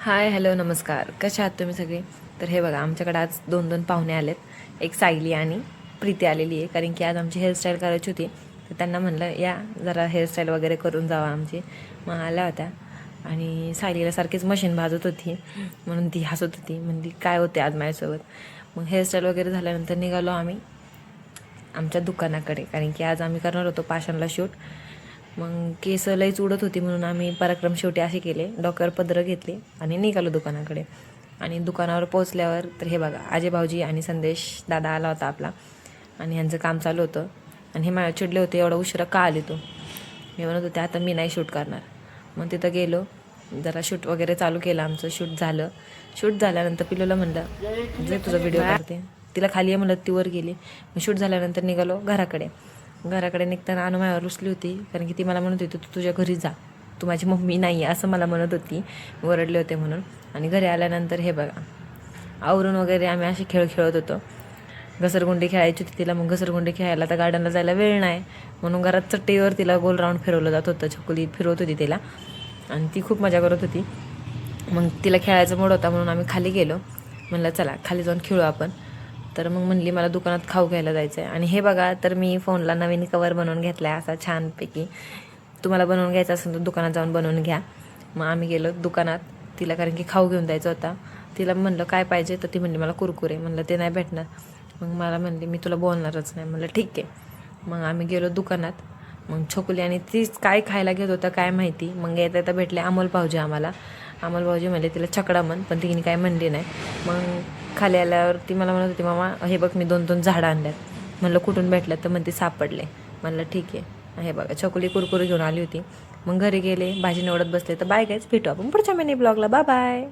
Hi hello नमस्कार, कशा आहात तुम्ही सगळे? तर हे बघा, आमच्याकडे आज दोन दोन पाहुणे आलेत. एक सायली आणि प्रीती आलेली आहे, कारण की आज आमची हेअरस्टाईल करायची होती. तर त्यांना म्हणलं या जरा हेअरस्टाईल वगैरे करून जावा आमची. मग आल्या होत्या आणि सायलीला सारखीच मशीन भाजत होती, म्हणून ती हसत होती, म्हणजे काय होते आज माझ्यासोबत. मग हेअरस्टाईल वगैरे झाल्यानंतर निघालो आम्ही आमच्या दुकानाकडे, कारण की आज आम्ही करणार होतो पाषाणला शूट. मग केस लईच उडत होती म्हणून आम्ही पराक्रम शेवटी असे केले, डोक्यावर पदरं घेतली आणि निघालो दुकानाकडे. आणि दुकानावर पोचल्यावर तर हे बघा, अजय भाऊजी आणि संदेश दादा आला होता आपला, आणि ह्यांचं काम चालू होतं. आणि हे मला चिडले होते, एवढा उशिरा का आले तू. मी म्हणत होते आता मी नाही शूट करणार. मग तिथं गेलो, जरा शूट वगैरे चालू केलं, आमचं शूट झालं. शूट झाल्यानंतर पिलूला म्हणलं जे तुझा व्हिडिओ करते, तिला खाली आहे म्हणलं, ती वर गेली. मग शूट झाल्यानंतर निघालो घराकडे निघताना अनु माझ्यावर रुसली होती, कारण की ती मला म्हणत होती तू तुझ्या घरी जा, तू माझी मम्मी नाही आहे असं मला म्हणत होती, ओरडले होते म्हणून. आणि घरी आल्यानंतर हे बघा, आवरून वगैरे आम्ही असे खेळ खेळत होतो. घसरगुंडी खेळायची होती तिला, मग घसरगुंडी खेळायला तर गार्डनला जायला वेळ नाही, म्हणून घरात चट्टीवर तिला गोल राऊंड फिरवलं जात होतं. छकुली फिरवत होती तिला आणि ती खूप मजा करत होती. मग तिला खेळायचा मूड होता म्हणून आम्ही खाली गेलो. म्हणलं चला खाली जाऊन खेळू आपण. तर मग म्हणली मला दुकानात खाऊ घ्यायला जायचं आहे. आणि हे बघा, तर मी फोनला नवीन कवर बनवून घेतला आहे असा छानपैकी. तुम्हाला बनवून घ्यायचं असेल तर दुकानात जाऊन बनवून घ्या. मग आम्ही गेलो दुकानात तिला, कारण की खाऊ घेऊन द्यायचा होता. तिला म्हणलं काय पाहिजे, तर ती म्हणली मला कुरकुरे. म्हणलं ते नाही भेटणार. मग मला म्हणली मी तुला बोलणारच नाही. म्हणलं ठीक आहे. मग आम्ही गेलो दुकानात. मग छोकुली आणि तीच काय खायला घेत होतं काय माहिती. मग येता भेटले अमोल भाऊजी आम्हाला. अमोल भाऊजी म्हणले तिला छकडा म्हण, पण तिने काय म्हणली नाही. मग खाली आल्यावर ती मला म्हणत होती मामा हे बघ मी 2-2 झाडं आणल्यात. म्हणलं कुठून भेटलं, तर म्हणते सापडले. म्हणलं ठीक आहे. हे बघा छोकुली कुरकुरी घेऊन आली होती. मग घरी गेले, भाजी निवडत बसले. तर बाय गाईज, भेटू आपण पुढच्या मिनी ब्लॉगला. Bye bye.